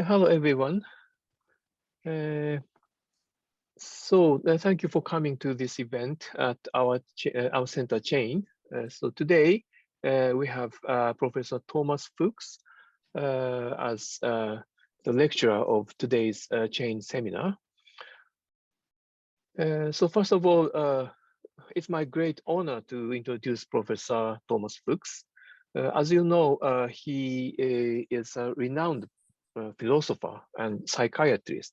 Hello, everyone. Thank you for coming to this event at our center chain. So today we have Professor Thomas Fuchs as the lecturer of today's chain seminar. So first of all, it's my great honor to introduce Professor Thomas Fuchs. As you know, he is a renowned philosopher and psychiatrist.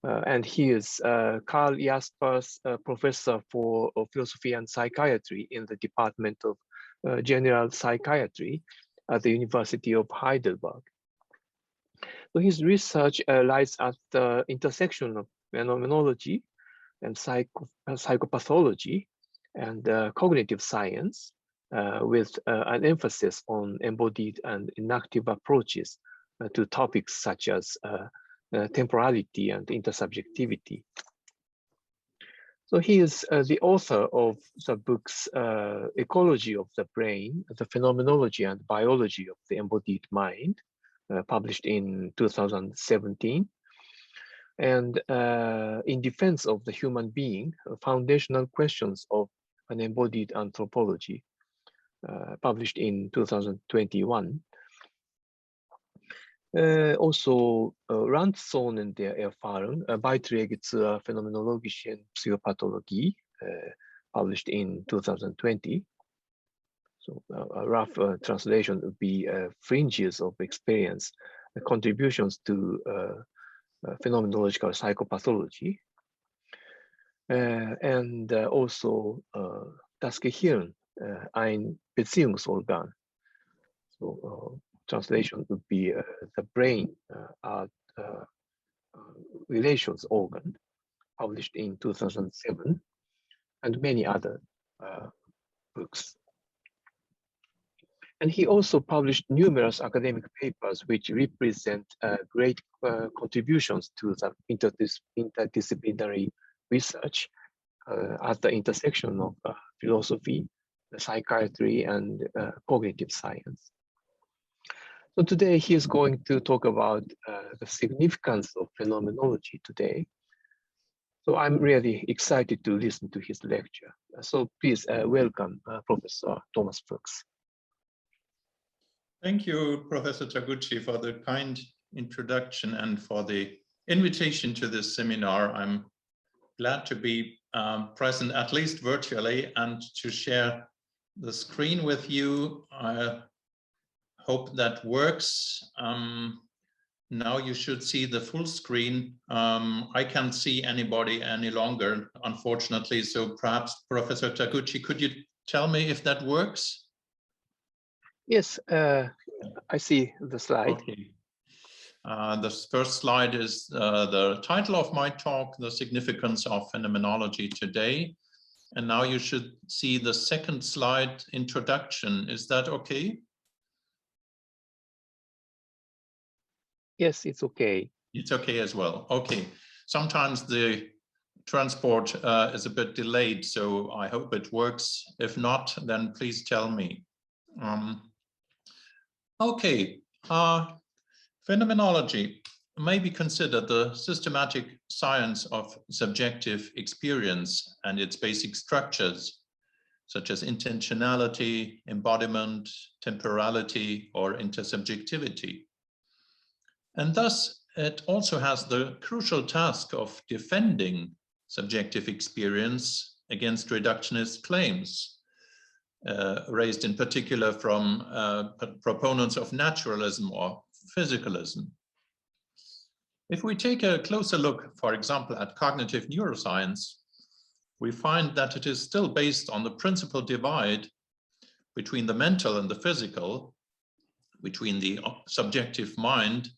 And he is Karl Jasper's professor for philosophy and psychiatry in the Department of General Psychiatry at the University of Heidelberg. So his research lies at the intersection of phenomenology and psychopathology and cognitive science with an emphasis on embodied and enactive approaches to topics such as temporality and intersubjectivity. So he is the author of the books Ecology of the Brain, The Phenomenology and Biology of the Embodied Mind, published in 2017, and In Defense of the Human Being, Foundational Questions of an Embodied Anthropology, published in 2021. Also, Randzonen der Erfahrung, Beiträge zur phänomenologischen Psychopathologie, published in 2020. So a rough translation would be Fringes of Experience, Contributions to Phenomenological Psychopathology. And also Das Gehirn, ein Beziehungsorgan. So translation would be the brain relations organ, published in 2007, and many other books. And he also published numerous academic papers which represent great contributions to the interdisciplinary research at the intersection of philosophy, psychiatry, and cognitive science. So today he is going to talk about the significance of phenomenology today. So I'm really excited to listen to his lecture. So please welcome Professor Thomas Fuchs. Thank you, Professor Taguchi, for the kind introduction and for the invitation to this seminar. I'm glad to be present, at least virtually, and to share the screen with you. I hope that works. Now you should see the full screen. I can't see anybody any longer, unfortunately. So perhaps, Professor Taguchi, could you tell me if that works? Yes, I see the slide. Okay. The first slide is the title of my talk, The Significance of Phenomenology Today. And now you should see the second slide, introduction. Is that okay? Yes, it's okay. It's okay as well. Okay. Sometimes the transport is a bit delayed, so I hope it works. If not, then please tell me. Okay. Phenomenology may be considered the systematic science of subjective experience and its basic structures, such as intentionality, embodiment, temporality, or intersubjectivity. And thus, it also has the crucial task of defending subjective experience against reductionist claims, raised in particular from proponents of naturalism or physicalism. If we take a closer look, for example, at cognitive neuroscience, we find that it is still based on the principal divide between the mental and the physical, between the subjective mind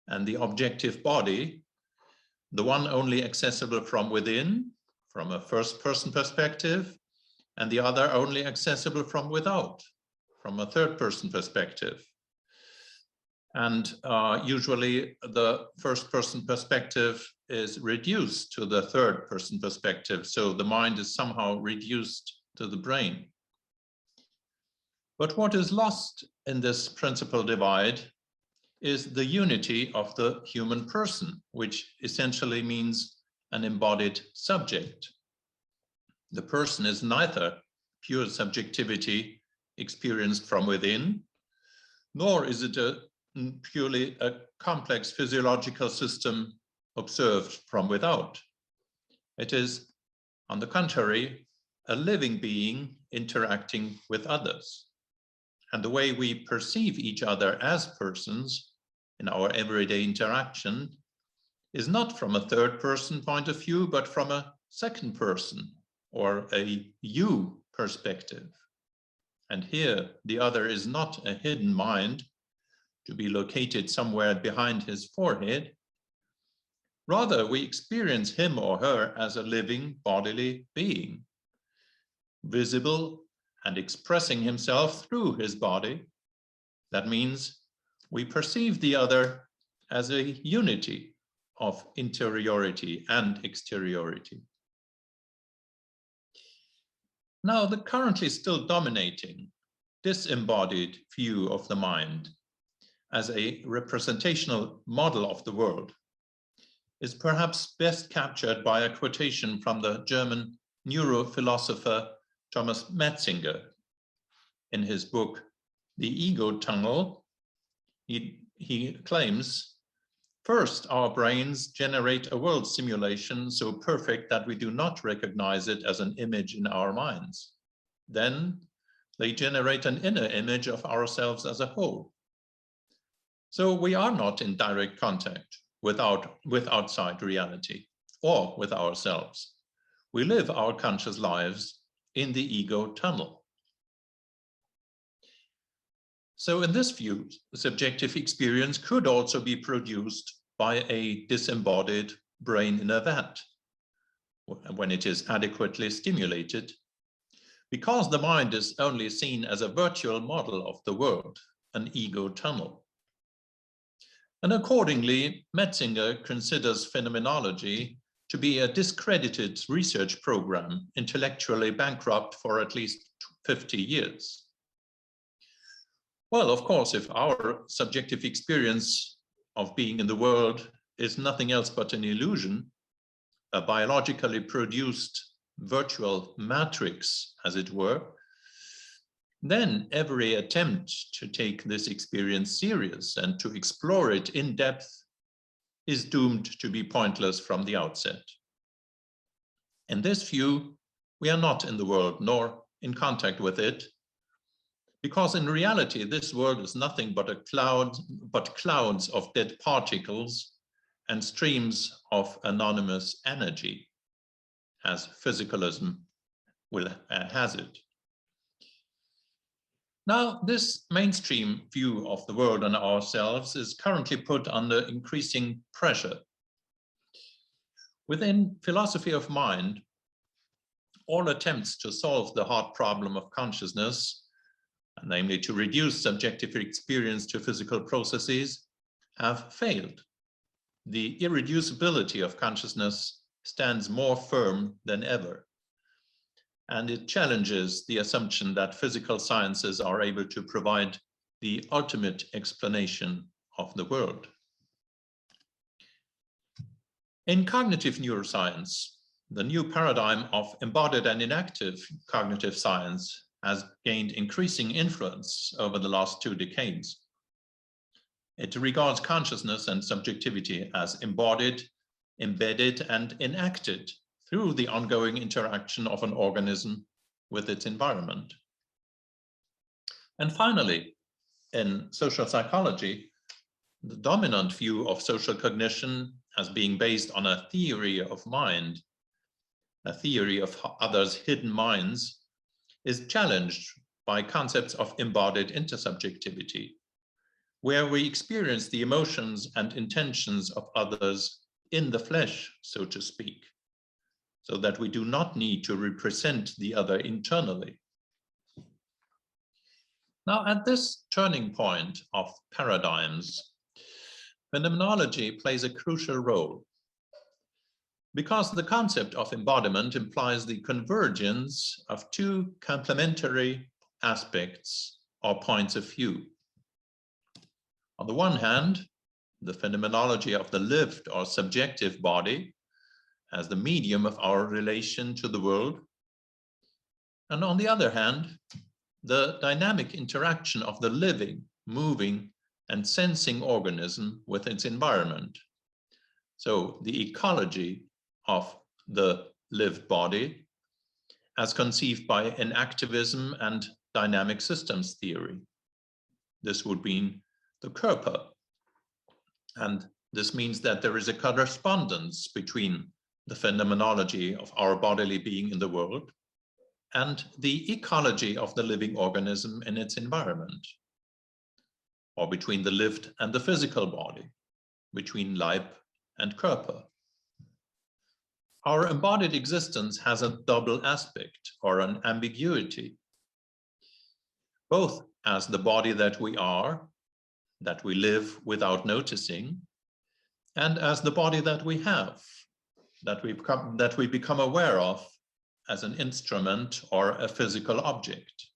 and the objective body, the one only accessible from within, from a first-person perspective, and the other only accessible from without, from a third-person perspective. And usually the first-person perspective is reduced to the third-person perspective, so the mind is somehow reduced to the brain. But what is lost in this principal divide is the unity of the human person, which essentially means an embodied subject. The person is neither pure subjectivity experienced from within, nor is it purely a complex physiological system observed from without. It is, on the contrary, a living being interacting with others. And the way we perceive each other as persons in our everyday interaction is not from a third person point of view, but from a second person or a you perspective. And here, the other is not a hidden mind to be located somewhere behind his forehead. Rather, we experience him or her as a living bodily being, visible and expressing himself through his body. That means we perceive the other as a unity of interiority and exteriority. Now, the currently still dominating disembodied view of the mind as a representational model of the world is perhaps best captured by a quotation from the German neurophilosopher Thomas Metzinger. In his book, The Ego Tunnel, he claims, first, our brains generate a world simulation so perfect that we do not recognize it as an image in our minds. Then they generate an inner image of ourselves as a whole. So we are not in direct contact with outside reality or with ourselves. We live our conscious lives in the ego tunnel. So in this view, subjective experience could also be produced by a disembodied brain in a vat when it is adequately stimulated, because the mind is only seen as a virtual model of the world, an ego tunnel. And accordingly, Metzinger considers phenomenology to be a discredited research program, intellectually bankrupt for at least 50 years. Well, of course, if our subjective experience of being in the world is nothing else but an illusion, a biologically produced virtual matrix, as it were, then every attempt to take this experience serious and to explore it in depth is doomed to be pointless from the outset. In this view, we are not in the world nor in contact with it, because in reality, this world is nothing but clouds of dead particles and streams of anonymous energy, as physicalism has it. Now, this mainstream view of the world and ourselves is currently put under increasing pressure. Within philosophy of mind, all attempts to solve the hard problem of consciousness, namely to reduce subjective experience to physical processes, have failed. The irreducibility of consciousness stands more firm than ever, and it challenges the assumption that physical sciences are able to provide the ultimate explanation of the world. In cognitive neuroscience, the new paradigm of embodied and inactive cognitive science has gained increasing influence over the last 2 decades. It regards consciousness and subjectivity as embodied, embedded, and enacted through the ongoing interaction of an organism with its environment. And finally, in social psychology, the dominant view of social cognition as being based on a theory of mind, a theory of others' hidden minds, is challenged by concepts of embodied intersubjectivity, where we experience the emotions and intentions of others in the flesh, so to speak, so that we do not need to represent the other internally. Now, at this turning point of paradigms, phenomenology plays a crucial role, because the concept of embodiment implies the convergence of 2 complementary aspects or points of view. On the one hand, the phenomenology of the lived or subjective body as the medium of our relation to the world. And on the other hand, the dynamic interaction of the living, moving, and sensing organism with its environment. So the ecology of the lived body as conceived by enactivism and dynamic systems theory. This would mean the Körper. And this means that there is a correspondence between the phenomenology of our bodily being in the world and the ecology of the living organism in its environment, or between the lived and the physical body, between Leib and Körper. Our embodied existence has a double aspect or an ambiguity, both as the body that we are, that we live without noticing, and as the body that we have, that we become aware of as an instrument or a physical object.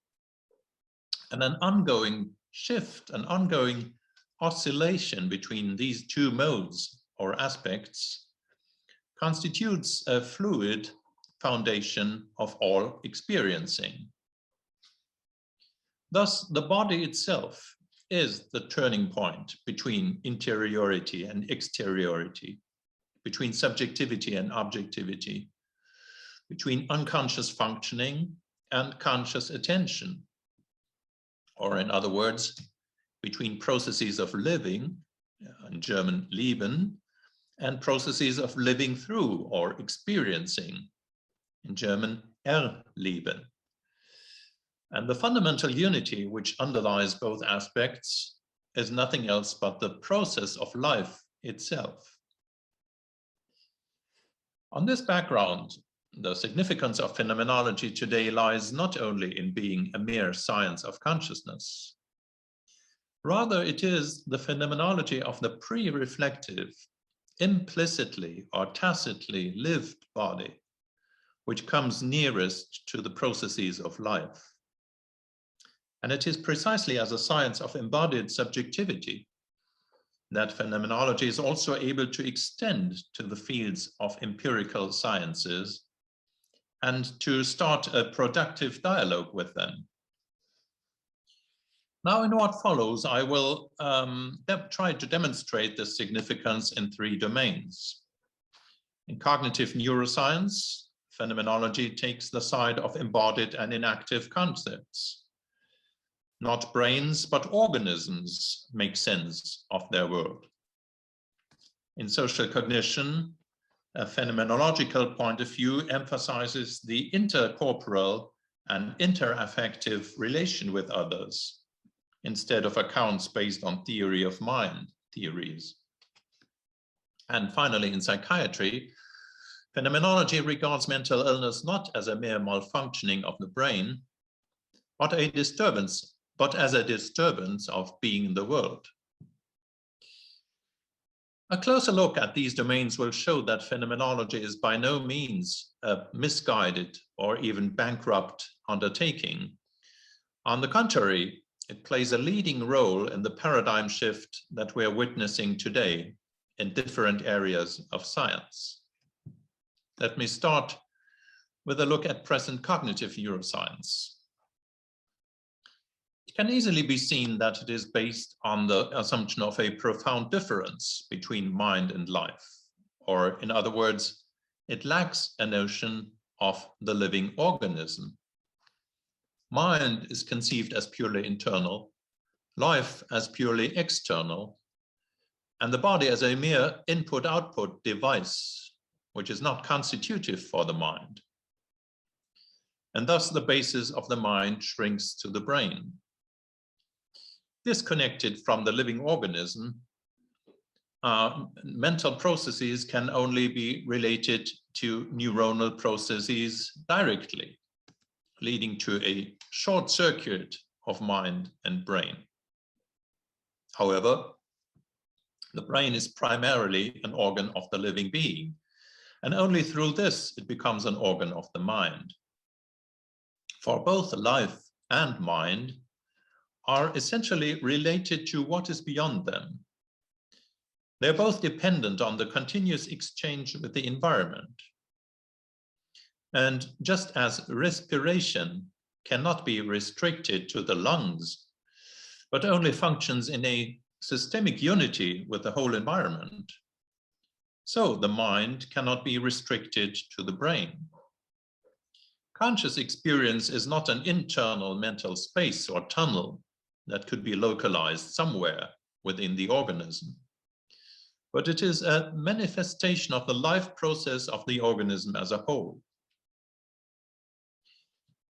And an ongoing shift, an ongoing oscillation between these two modes or aspects constitutes a fluid foundation of all experiencing. Thus, the body itself is the turning point between interiority and exteriority, between subjectivity and objectivity, between unconscious functioning and conscious attention, or in other words, between processes of living, in German Leben, and processes of living through or experiencing, in German Erleben. And the fundamental unity which underlies both aspects is nothing else but the process of life itself. On this background, the significance of phenomenology today lies not only in being a mere science of consciousness, rather it is the phenomenology of the pre-reflective, implicitly or tacitly lived body, which comes nearest to the processes of life. And it is precisely as a science of embodied subjectivity that phenomenology is also able to extend to the fields of empirical sciences and to start a productive dialogue with them. Now, in what follows, I will try to demonstrate this significance in three domains. In cognitive neuroscience, phenomenology takes the side of embodied and inactive concepts. Not brains, but organisms make sense of their world. In social cognition, a phenomenological point of view emphasizes the intercorporal and interaffective relation with others, instead of accounts based on theory of mind theories. And finally, in psychiatry, phenomenology regards mental illness not as a mere malfunctioning of the brain, but as a disturbance of being in the world. A closer look at these domains will show that phenomenology is by no means a misguided or even bankrupt undertaking. On the contrary, it plays a leading role in the paradigm shift that we are witnessing today in different areas of science. Let me start with a look at present cognitive neuroscience. It can easily be seen that it is based on the assumption of a profound difference between mind and life, or in other words, it lacks a notion of the living organism. Mind is conceived as purely internal, life as purely external, and the body as a mere input-output device, which is not constitutive for the mind. And thus the basis of the mind shrinks to the brain. Disconnected from the living organism, mental processes can only be related to neuronal processes directly, leading to a short circuit of mind and brain. However, the brain is primarily an organ of the living being, and only through this it becomes an organ of the mind. For both life and mind are essentially related to what is beyond them. They're both dependent on the continuous exchange with the environment. And just as respiration cannot be restricted to the lungs, but only functions in a systemic unity with the whole environment, so the mind cannot be restricted to the brain. Conscious experience is not an internal mental space or tunnel that could be localized somewhere within the organism, but it is a manifestation of the life process of the organism as a whole.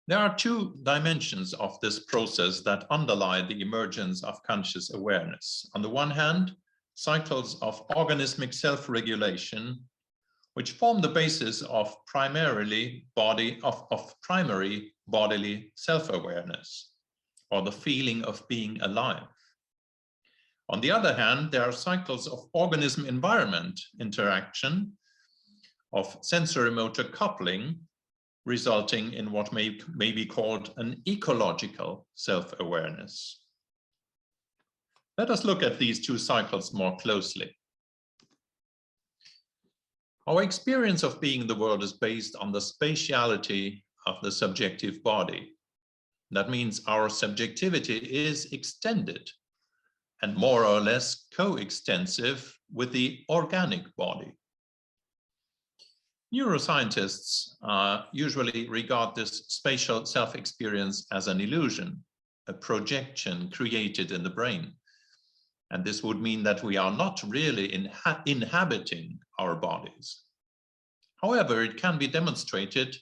There are two dimensions of this process that underlie the emergence of conscious awareness. On the one hand, cycles of organismic self-regulation, which form the basis of primary bodily self-awareness, or the feeling of being alive. On the other hand, there are cycles of organism-environment interaction, of sensory-motor coupling, resulting in what may be called an ecological self-awareness. Let us look at these two cycles more closely. Our experience of being in the world is based on the spatiality of the subjective body. That means our subjectivity is extended and more or less coextensive with the organic body. Neuroscientists usually regard this spatial self-experience as an illusion, a projection created in the brain. And this would mean that we are not really inhabiting our bodies. However, it can be demonstrated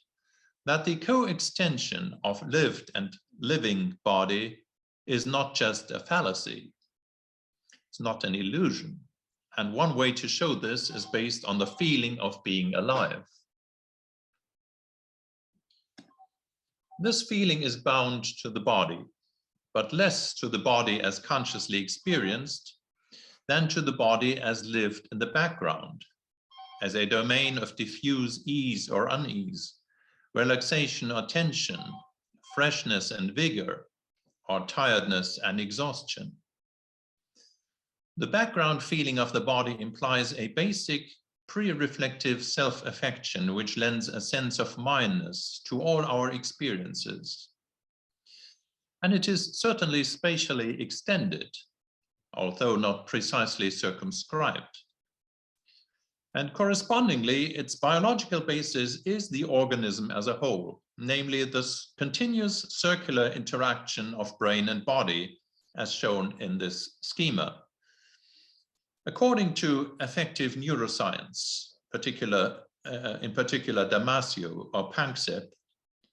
that the coextension of lived and living body is not just a fallacy. It's not an illusion. And one way to show this is based on the feeling of being alive. This feeling is bound to the body, but less to the body as consciously experienced than to the body as lived in the background, as a domain of diffuse ease or unease, relaxation or tension, freshness and vigor, or tiredness and exhaustion. The background feeling of the body implies a basic pre-reflective self-affection which lends a sense of mindness to all our experiences. And it is certainly spatially extended, although not precisely circumscribed. And correspondingly, its biological basis is the organism as a whole, namely this continuous circular interaction of brain and body, as shown in this schema. According to affective neuroscience, in particular Damasio or Panksepp,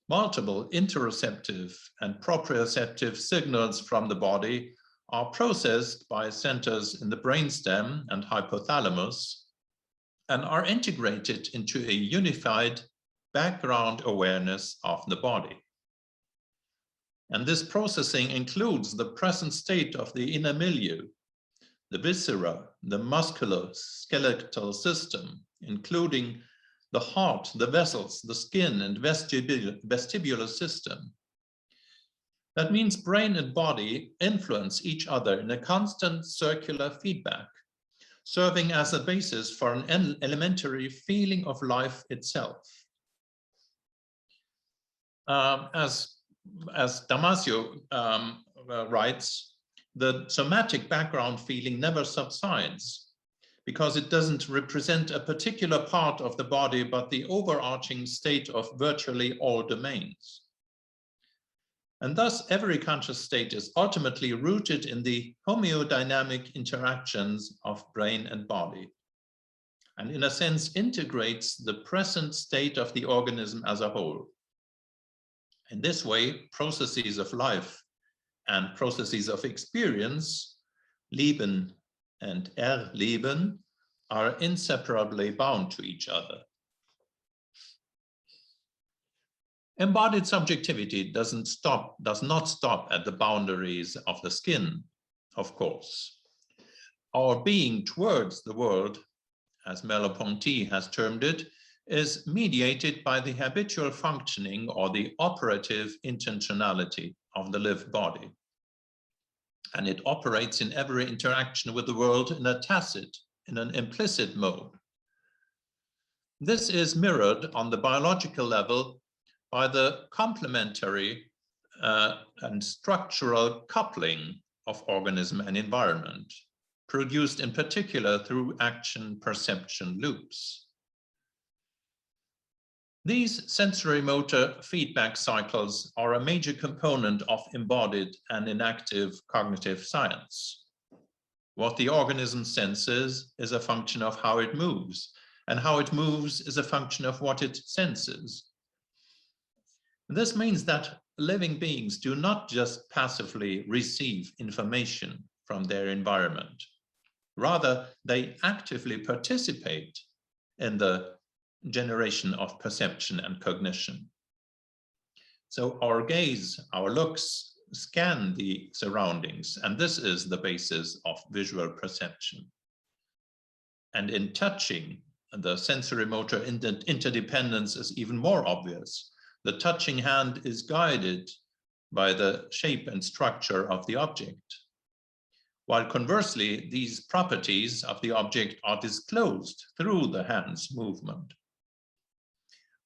multiple interoceptive and proprioceptive signals from the body are processed by centers in the brainstem and hypothalamus and are integrated into a unified background awareness of the body. And this processing includes the present state of the inner milieu, the viscera, the musculoskeletal system, including the heart, the vessels, the skin, and vestibular system. That means brain and body influence each other in a constant circular feedback, serving as a basis for an elementary feeling of life itself. As Damasio writes, the somatic background feeling never subsides because it doesn't represent a particular part of the body, but the overarching state of virtually all domains. And thus, every conscious state is ultimately rooted in the homeodynamic interactions of brain and body, and in a sense integrates the present state of the organism as a whole. In this way, processes of life and processes of experience, Leben and Erleben, are inseparably bound to each other. Embodied subjectivity does not stop at the boundaries of the skin, of course. Our being towards the world, as Merleau-Ponty has termed it, is mediated by the habitual functioning or the operative intentionality of the lived body. and it operates in every interaction with the world in a tacit, in an implicit mode. This is mirrored on the biological level by the complementary and structural coupling of organism and environment, produced in particular through action-perception loops. These sensory-motor feedback cycles are a major component of embodied and inactive cognitive science. What the organism senses is a function of how it moves, and how it moves is a function of what it senses. This means that living beings do not just passively receive information from their environment. Rather, they actively participate in the generation of perception and cognition. So our gaze, our looks, scan the surroundings, and this is the basis of visual perception. And in touching, the sensory-motor interdependence is even more obvious. The touching hand is guided by the shape and structure of the object, while conversely, these properties of the object are disclosed through the hand's movement.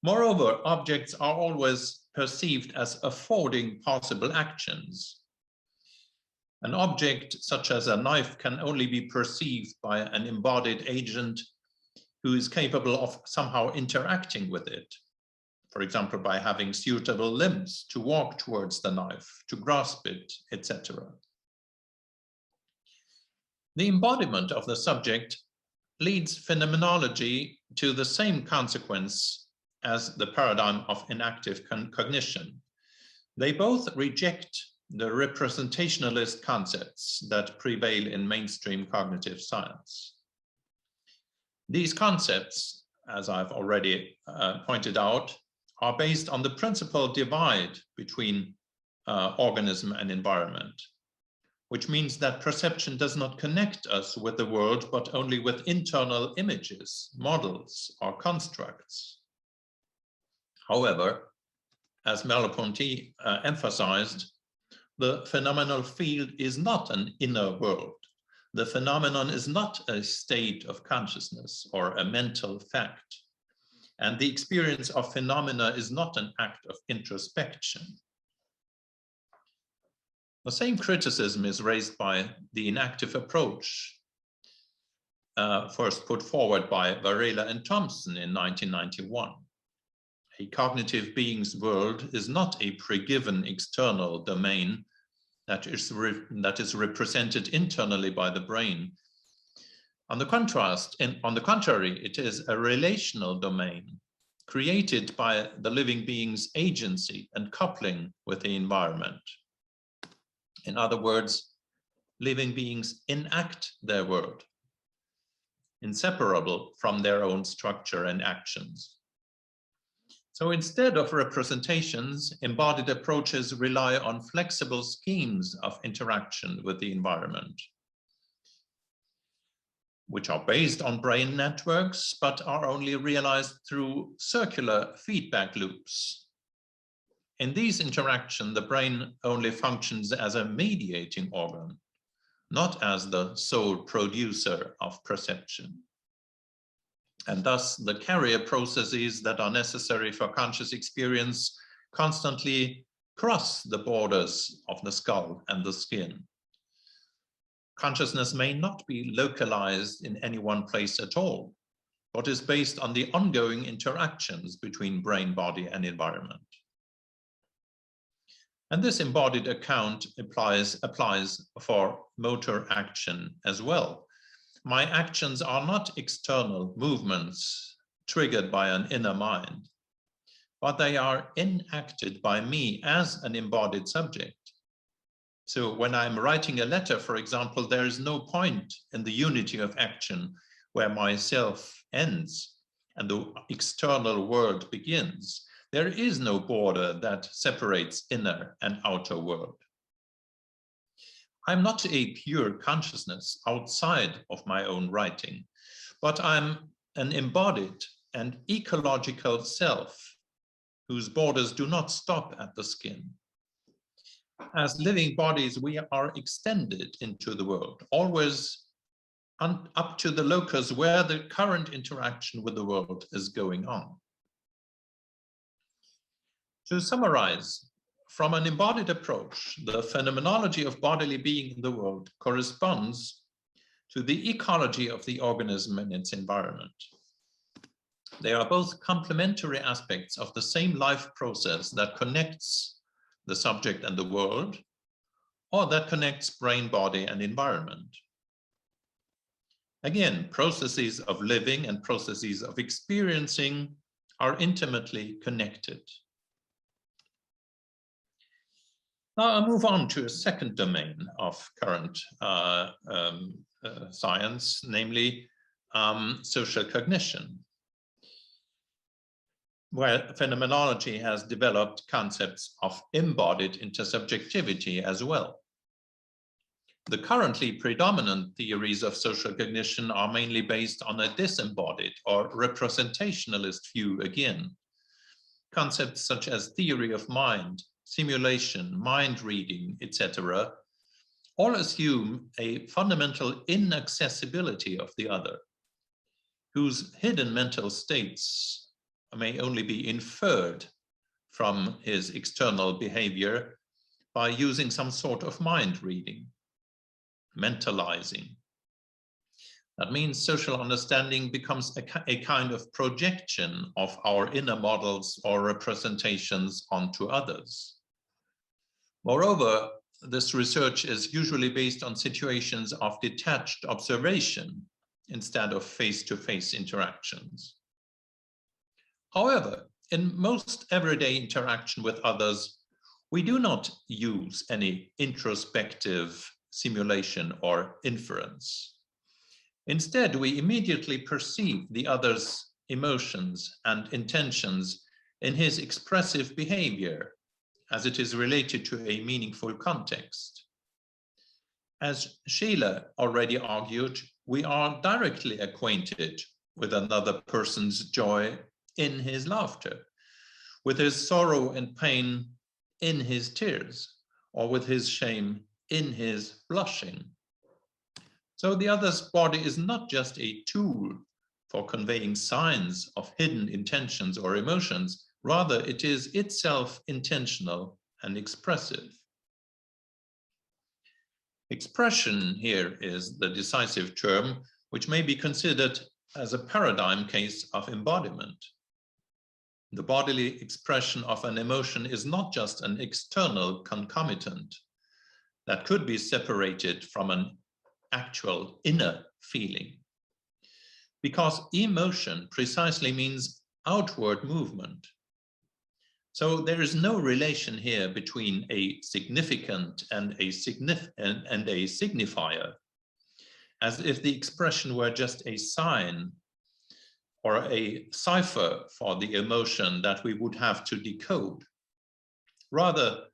Moreover, objects are always perceived as affording possible actions. An object such as a knife can only be perceived by an embodied agent who is capable of somehow interacting with it. For example, by having suitable limbs to walk towards the knife, to grasp it, etc. The embodiment of the subject leads phenomenology to the same consequence as the paradigm of inactive cognition. They both reject the representationalist concepts that prevail in mainstream cognitive science. These concepts, as I've already pointed out, are based on the principal divide between organism and environment, which means that perception does not connect us with the world, but only with internal images, models, or constructs. However, as Merleau-Ponty emphasized, the phenomenal field is not an inner world. The phenomenon is not a state of consciousness or a mental fact. And the experience of phenomena is not an act of introspection. The same criticism is raised by the inactive approach, first put forward by Varela and Thompson in 1991. A cognitive being's world is not a pre-given external domain that is represented internally by the brain. On the contrary, it is a relational domain created by the living being's agency and coupling with the environment. In other words, living beings enact their world, inseparable from their own structure and actions. So instead of representations, embodied approaches rely on flexible schemes of interaction with the environment, which are based on brain networks, but are only realized through circular feedback loops. In these interactions, the brain only functions as a mediating organ, not as the sole producer of perception. And thus, the carrier processes that are necessary for conscious experience constantly cross the borders of the skull and the skin. Consciousness may not be localized in any one place at all, but is based on the ongoing interactions between brain, body, and environment. And this embodied account applies for motor action as well. My actions are not external movements triggered by an inner mind, but they are enacted by me as an embodied subject. So when I'm writing a letter, for example, there is no point in the unity of action where myself ends and the external world begins. There is no border that separates inner and outer world. I'm not a pure consciousness outside of my own writing, but I'm an embodied and ecological self whose borders do not stop at the skin. As living bodies, we are extended into the world, always up to the locus where the current interaction with the world is going on. To summarize, from an embodied approach, the phenomenology of bodily being in the world corresponds to the ecology of the organism and its environment. They are both complementary aspects of the same life process that connects the subject and the world, or that connects brain, body, and environment. Again, processes of living and processes of experiencing are intimately connected. Now I'll move on to a second domain of current science, namely social cognition, where phenomenology has developed concepts of embodied intersubjectivity as well. The currently predominant theories of social cognition are mainly based on a disembodied or representationalist view again. Concepts such as theory of mind, simulation, mind reading, etc., all assume a fundamental inaccessibility of the other, whose hidden mental states may only be inferred from his external behavior by using some sort of mind reading, mentalizing. That means social understanding becomes a kind of projection of our inner models or representations onto others. Moreover, this research is usually based on situations of detached observation instead of face-to-face interactions. However, in most everyday interaction with others, we do not use any introspective simulation or inference. Instead, we immediately perceive the other's emotions and intentions in his expressive behavior as it is related to a meaningful context. As Scheele already argued, we are directly acquainted with another person's joy in his laughter, with his sorrow and pain in his tears, or with his shame in his blushing. So the other's body is not just a tool for conveying signs of hidden intentions or emotions, rather it is itself intentional and expressive. Expression here is the decisive term, which may be considered as a paradigm case of embodiment. The bodily expression of an emotion is not just an external concomitant that could be separated from an actual inner feeling, because emotion precisely means outward movement. So there is no relation here between a significant and a signifier, as if the expression were just a sign or a cipher for the emotion that we would have to decode. Rather,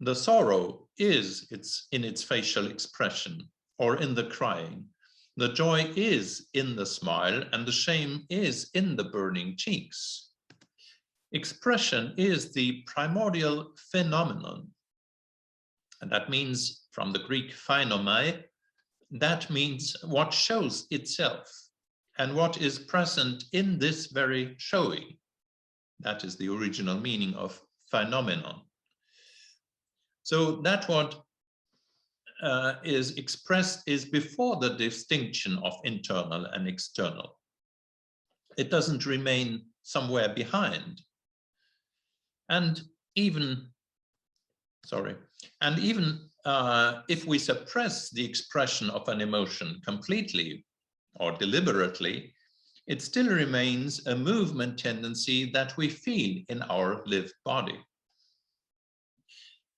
the sorrow is in its facial expression, or in the crying. The joy is in the smile, and the shame is in the burning cheeks. Expression is the primordial phenomenon. And that means, from the Greek phainomai, that means what shows itself and what is present in this very showing. That is the original meaning of phenomenon. So that what is expressed is before the distinction of internal and external. It doesn't remain somewhere behind. And even if we suppress the expression of an emotion completely or deliberately, it still remains a movement tendency that we feel in our lived body.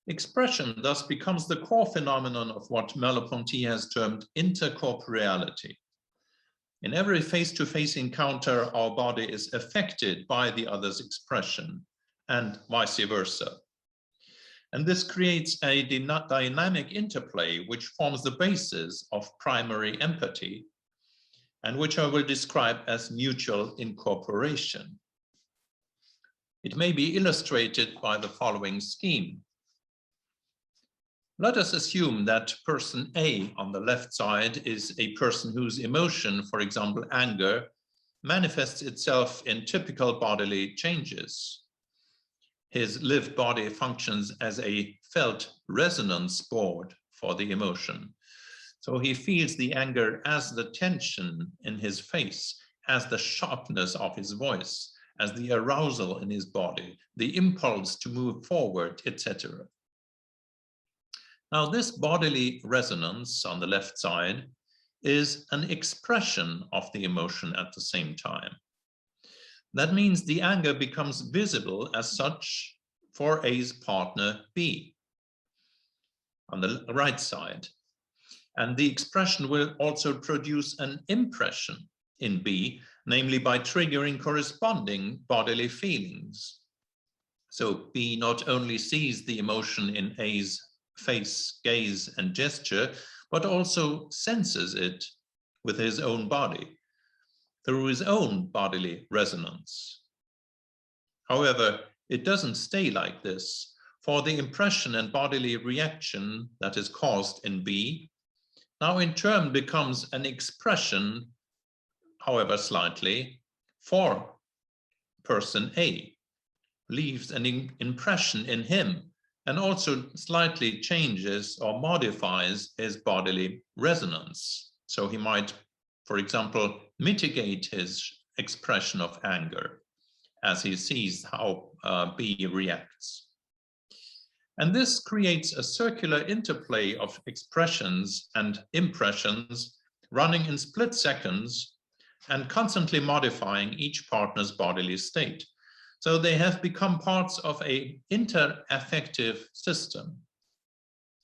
Expression thus becomes the core phenomenon of what Merleau-Ponty has termed intercorporeality. In every face-to-face encounter, our body is affected by the other's expression, and vice versa. And this creates a dynamic interplay which forms the basis of primary empathy, and which I will describe as mutual incorporation. It may be illustrated by the following scheme. Let us assume that person A on the left side is a person whose emotion, for example, anger, manifests itself in typical bodily changes. His lived body functions as a felt resonance board for the emotion. So he feels the anger as the tension in his face, as the sharpness of his voice, as the arousal in his body, the impulse to move forward, etc. Now, this bodily resonance on the left side is an expression of the emotion at the same time. That means the anger becomes visible as such for A's partner B on the right side. And the expression will also produce an impression in B, namely by triggering corresponding bodily feelings. So B not only sees the emotion in A's face, gaze, and gesture, but also senses it with his own body, through his own bodily resonance. However, it doesn't stay like this, for the impression and bodily reaction that is caused in B now in turn becomes an expression, however slightly, for person A, leaves an impression in him, and also slightly changes or modifies his bodily resonance. So he might, for example, mitigate his expression of anger as he sees how B reacts. And this creates a circular interplay of expressions and impressions running in split seconds and constantly modifying each partner's bodily state. So they have become parts of an interaffective system.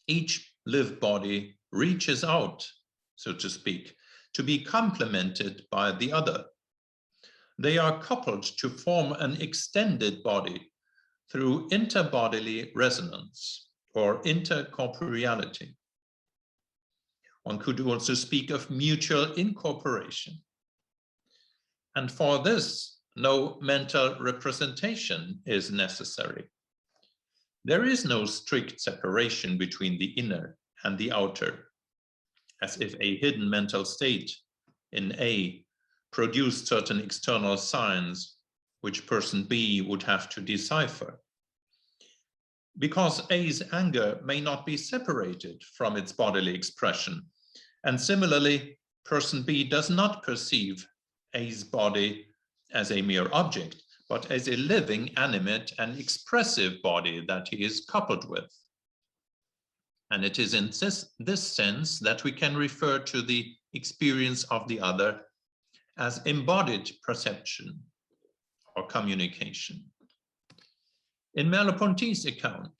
Each lived body reaches out, so to speak, to be complemented by the other. They are coupled to form an extended body through interbodily resonance or intercorporeality. One could also speak of mutual incorporation. And for this, no mental representation is necessary. There is no strict separation between the inner and the outer, as if a hidden mental state in A produced certain external signs which person B would have to decipher. Because A's anger may not be separated from its bodily expression. And similarly, person B does not perceive A's body as a mere object, but as a living, animate, and expressive body that he is coupled with. And it is in this sense that we can refer to the experience of the other as embodied perception or communication. In Merleau-Ponty's account,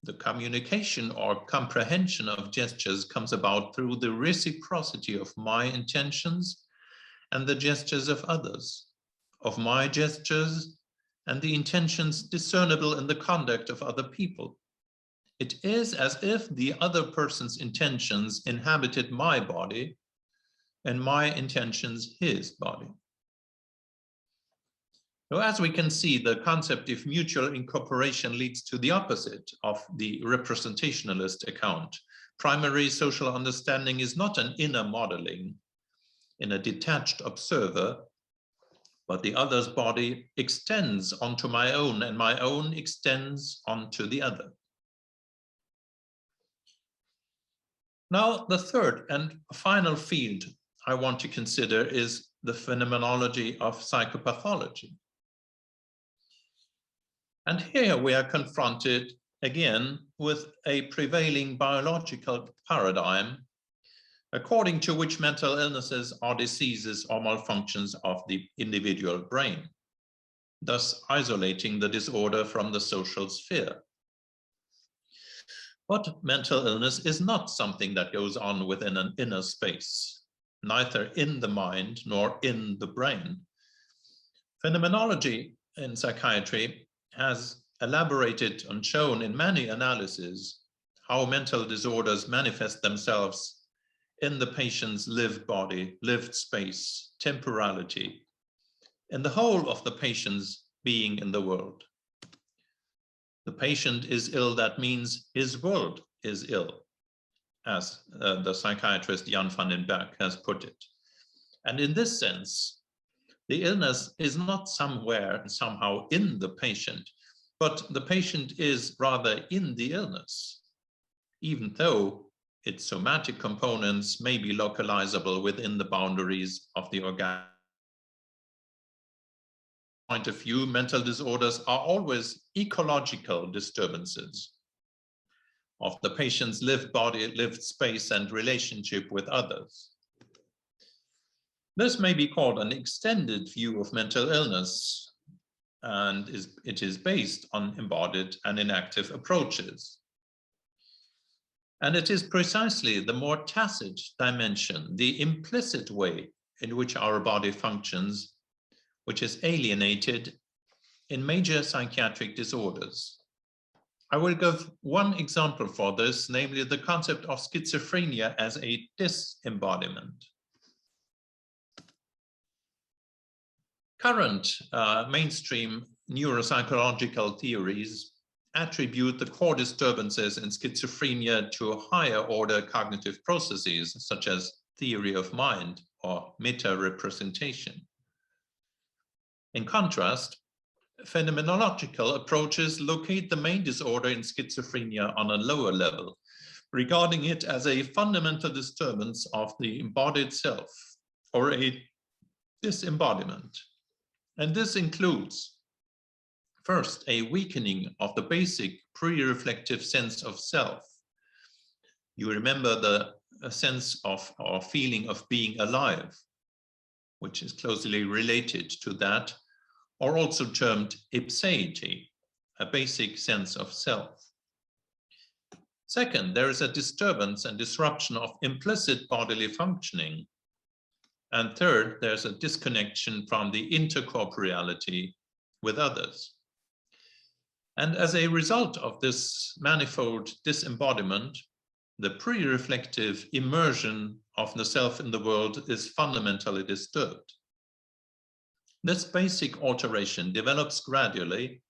the communication or comprehension of gestures comes about through the reciprocity of my intentions and the gestures of others, of my gestures and the intentions discernible in the conduct of other people. It is as if the other person's intentions inhabited my body and my intentions his body. So as we can see, the concept of mutual incorporation leads to the opposite of the representationalist account. Primary social understanding is not an inner modeling in a detached observer, but the other's body extends onto my own and my own extends onto the other. Now, the third and final field I want to consider is the phenomenology of psychopathology. And here we are confronted again with a prevailing biological paradigm, according to which mental illnesses are diseases or malfunctions of the individual brain, thus isolating the disorder from the social sphere. But mental illness is not something that goes on within an inner space, neither in the mind nor in the brain. Phenomenology in psychiatry has elaborated and shown in many analyses how mental disorders manifest themselves in the patient's lived body, lived space, temporality, in the whole of the patient's being in the world. The patient is ill, that means his world is ill, as the psychiatrist Jan van den Berg has put it. And in this sense, the illness is not somewhere somehow in the patient, but the patient is rather in the illness, even though its somatic components may be localizable within the boundaries of the organ. Point of view, mental disorders are always ecological disturbances of the patient's lived body, lived space, and relationship with others. This may be called an extended view of mental illness, and it is based on embodied and inactive approaches. And it is precisely the more tacit dimension, the implicit way in which our body functions, which is alienated in major psychiatric disorders. I will give one example for this, namely the concept of schizophrenia as a disembodiment. Current mainstream neuropsychological theories attribute the core disturbances in schizophrenia to higher order cognitive processes, such as theory of mind or meta-representation. In contrast, phenomenological approaches locate the main disorder in schizophrenia on a lower level, regarding it as a fundamental disturbance of the embodied self, or a disembodiment. And this includes, first, a weakening of the basic pre-reflective sense of self. You remember the sense of or feeling of being alive, which is closely related to that, or also termed ipseity, a basic sense of self. Second, there is a disturbance and disruption of implicit bodily functioning. And third, there's a disconnection from the intercorporeality with others. And as a result of this manifold disembodiment, the pre-reflective immersion of the self in the world is fundamentally disturbed. This basic alteration develops gradually,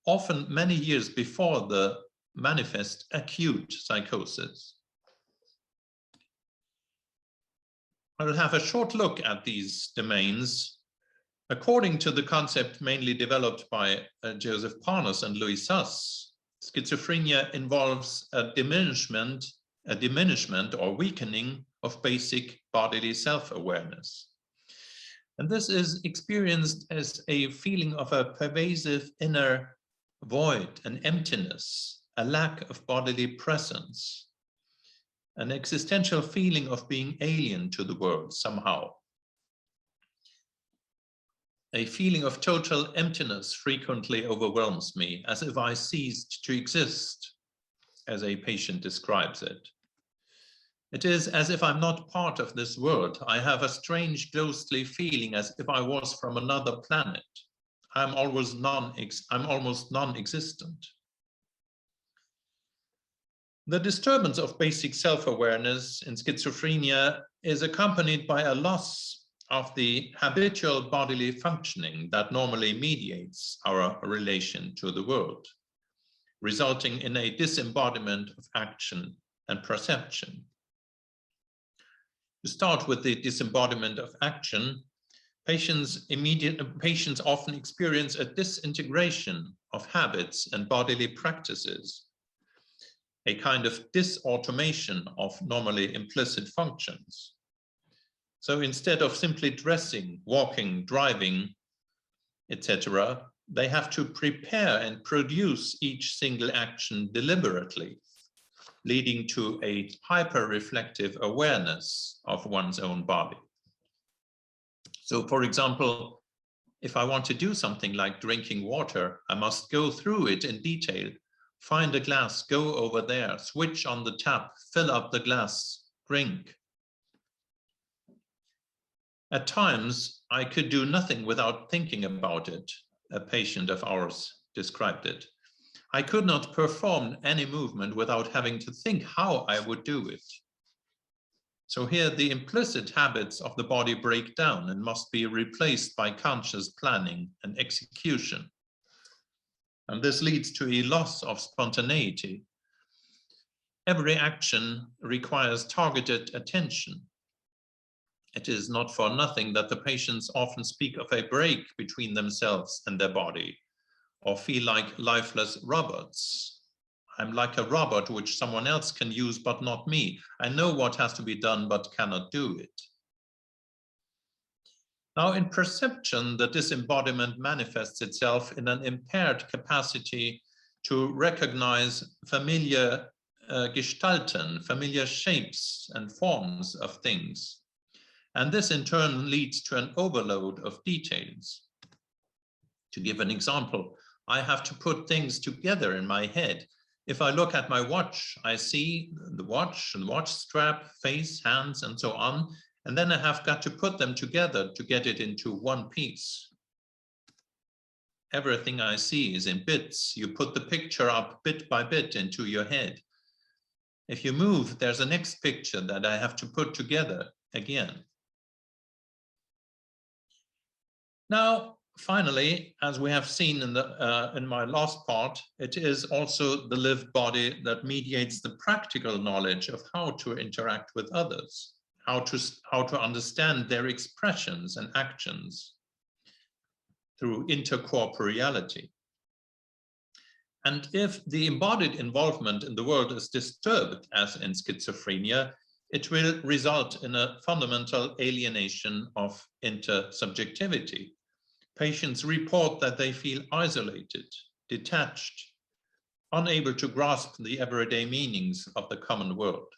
often many years before the manifest acute psychosis. I will have a short look at these domains. According to the concept mainly developed by Joseph Parnas and Louis Suss, schizophrenia involves a diminishment or weakening of basic bodily self-awareness. And this is experienced as a feeling of a pervasive inner void, an emptiness, a lack of bodily presence, an existential feeling of being alien to the world somehow. A feeling of total emptiness frequently overwhelms me, as if I ceased to exist, as a patient describes it. It is as if I'm not part of this world. I have a strange, ghostly feeling as if I was from another planet. I'm almost non-existent. The disturbance of basic self-awareness in schizophrenia is accompanied by a loss of the habitual bodily functioning that normally mediates our relation to the world, resulting in a disembodiment of action and perception. To start with the disembodiment of action, patients often experience a disintegration of habits and bodily practices, a kind of disautomation of normally implicit functions. So instead of simply dressing, walking, driving, etc., they have to prepare and produce each single action deliberately, leading to a hyper-reflective awareness of one's own body. So, for example, if I want to do something like drinking water, I must go through it in detail, find a glass, go over there, switch on the tap, fill up the glass, drink. At times, I could do nothing without thinking about it, a patient of ours described it. I could not perform any movement without having to think how I would do it. So here the implicit habits of the body break down and must be replaced by conscious planning and execution. And this leads to a loss of spontaneity. every action requires targeted attention. It is not for nothing that the patients often speak of a break between themselves and their body, or feel like lifeless robots. I'm like a robot which someone else can use, but not me. I know what has to be done, but cannot do it. Now, in perception, the disembodiment manifests itself in an impaired capacity to recognize familiar gestalten, familiar shapes and forms of things. And this in turn leads to an overload of details. To give an example, I have to put things together in my head. If I look at my watch, I see the watch strap, face, hands, and so on. And then I have got to put them together to get it into one piece. Everything I see is in bits. You put the picture up bit by bit into your head. If you move, there's a next picture that I have to put together again. Now, finally, as we have seen in my last part, it is also the lived body that mediates the practical knowledge of how to interact with others, how to understand their expressions and actions through intercorporeality. And if the embodied involvement in the world is disturbed, as in schizophrenia, it will result in a fundamental alienation of intersubjectivity. Patients report that they feel isolated, detached, unable to grasp the everyday meanings of the common world.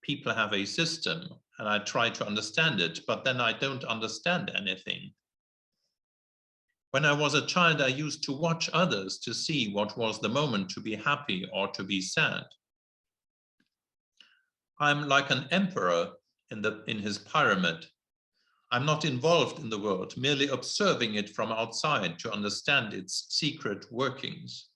People have a system and I try to understand it, but then I don't understand anything. When I was a child, I used to watch others to see what was the moment to be happy or to be sad. I'm like an emperor in his pyramid. I'm not involved in the world, merely observing it from outside to understand its secret workings.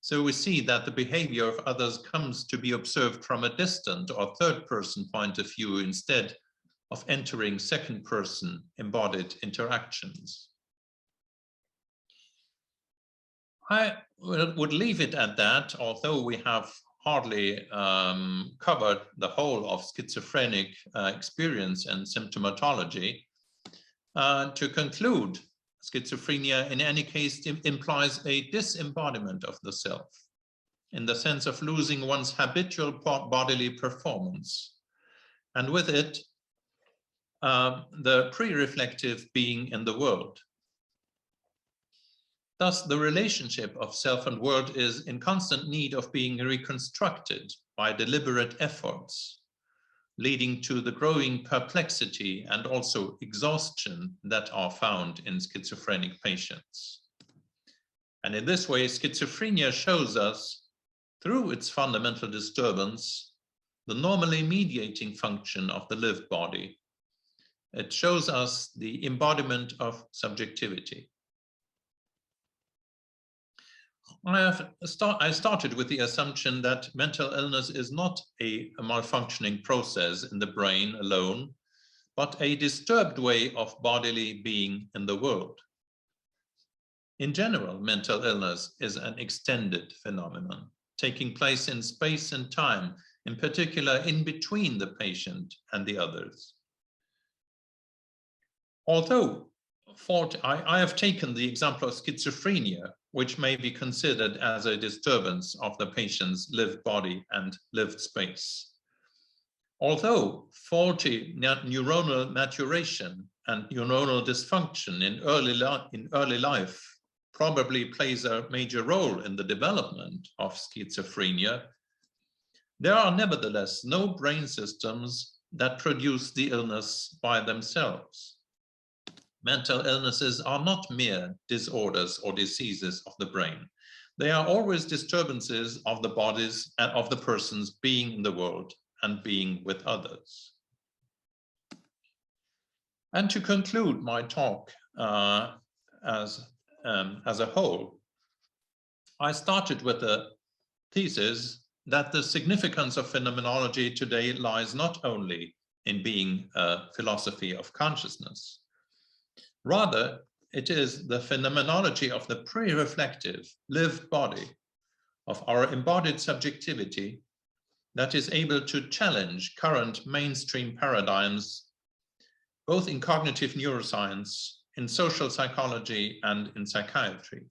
So we see that the behavior of others comes to be observed from a distant or third-person point of view instead of entering second-person embodied interactions. I would leave it at that, although we have hardly covered the whole of schizophrenic experience and symptomatology. To conclude, schizophrenia in any case implies a disembodiment of the self, in the sense of losing one's habitual bodily performance, and with it, the pre-reflective being in the world. Thus, the relationship of self and world is in constant need of being reconstructed by deliberate efforts, leading to the growing perplexity and also exhaustion that are found in schizophrenic patients. And in this way, schizophrenia shows us, through its fundamental disturbance, the normally mediating function of the lived body. It shows us the embodiment of subjectivity. I started with the assumption that mental illness is not a malfunctioning process in the brain alone, but a disturbed way of bodily being in the world. In general, mental illness is an extended phenomenon, taking place in space and time, in particular in between the patient and the others. Although I have taken the example of schizophrenia, which may be considered as a disturbance of the patient's lived body and lived space. Although faulty neuronal maturation and neuronal dysfunction in early life probably plays a major role in the development of schizophrenia, there are nevertheless no brain systems that produce the illness by themselves. Mental illnesses are not mere disorders or diseases of the brain. They are always disturbances of the bodies and of the persons being in the world and being with others. And to conclude my talk as a whole, I started with the thesis that the significance of phenomenology today lies not only in being a philosophy of consciousness. Rather, it is the phenomenology of the pre-reflective, lived body, of our embodied subjectivity that is able to challenge current mainstream paradigms, both in cognitive neuroscience, in social psychology, and in psychiatry.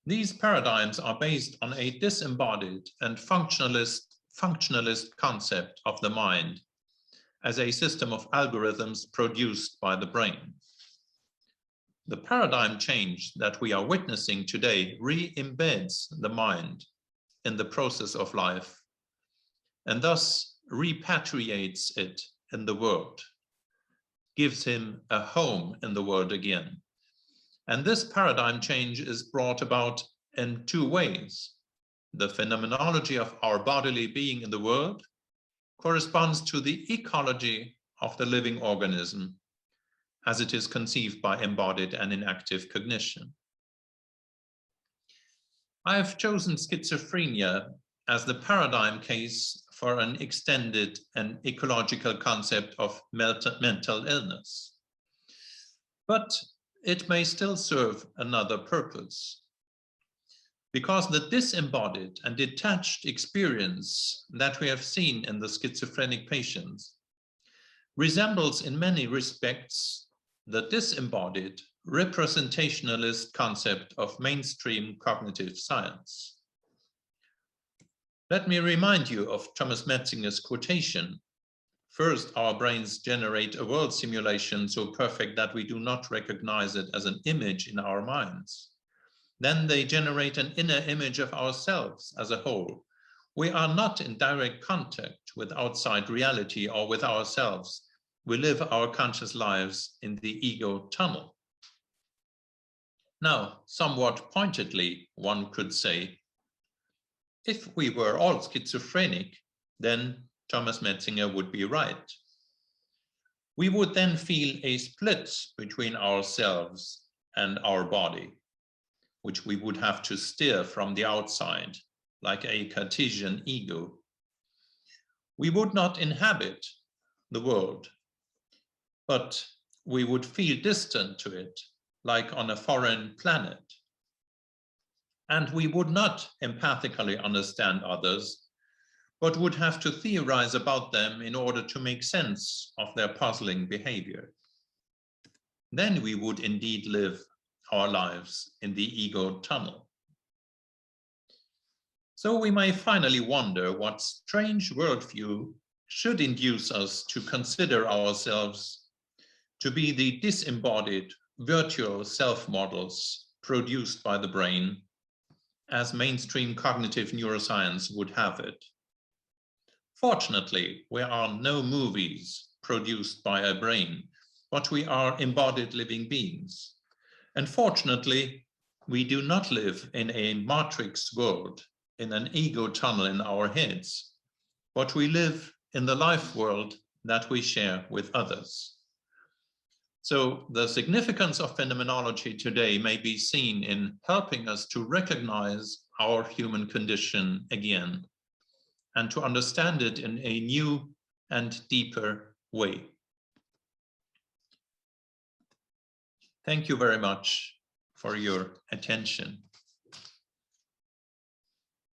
These paradigms are based on a disembodied and functionalist concept of the mind as a system of algorithms produced by the brain. The paradigm change that we are witnessing today re-embeds the mind in the process of life and thus repatriates it in the world, gives him a home in the world again. And this paradigm change is brought about in two ways. The phenomenology of our bodily being in the world corresponds to the ecology of the living organism as it is conceived by embodied and inactive cognition. I have chosen schizophrenia as the paradigm case for an extended and ecological concept of mental illness. But it may still serve another purpose, because the disembodied and detached experience that we have seen in the schizophrenic patients resembles in many respects the disembodied representationalist concept of mainstream cognitive science. Let me remind you of Thomas Metzinger's quotation. First, our brains generate a world simulation so perfect that we do not recognize it as an image in our minds. Then they generate an inner image of ourselves as a whole. We are not in direct contact with outside reality or with ourselves. We live our conscious lives in the ego tunnel. Now, somewhat pointedly, one could say, if we were all schizophrenic, then Thomas Metzinger would be right. We would then feel a split between ourselves and our body, which we would have to steer from the outside, like a Cartesian ego. We would not inhabit the world, but we would feel distant to it, like on a foreign planet. And we would not empathically understand others, but would have to theorize about them in order to make sense of their puzzling behavior. Then we would indeed live our lives in the ego tunnel. So we may finally wonder what strange worldview should induce us to consider ourselves to be the disembodied virtual self-models produced by the brain, as mainstream cognitive neuroscience would have it. Fortunately, we are no movies produced by a brain, but we are embodied living beings. And fortunately, we do not live in a matrix world, in an ego tunnel in our heads, but we live in the life world that we share with others. So the significance of phenomenology today may be seen in helping us to recognize our human condition again and to understand it in a new and deeper way. Thank you very much for your attention.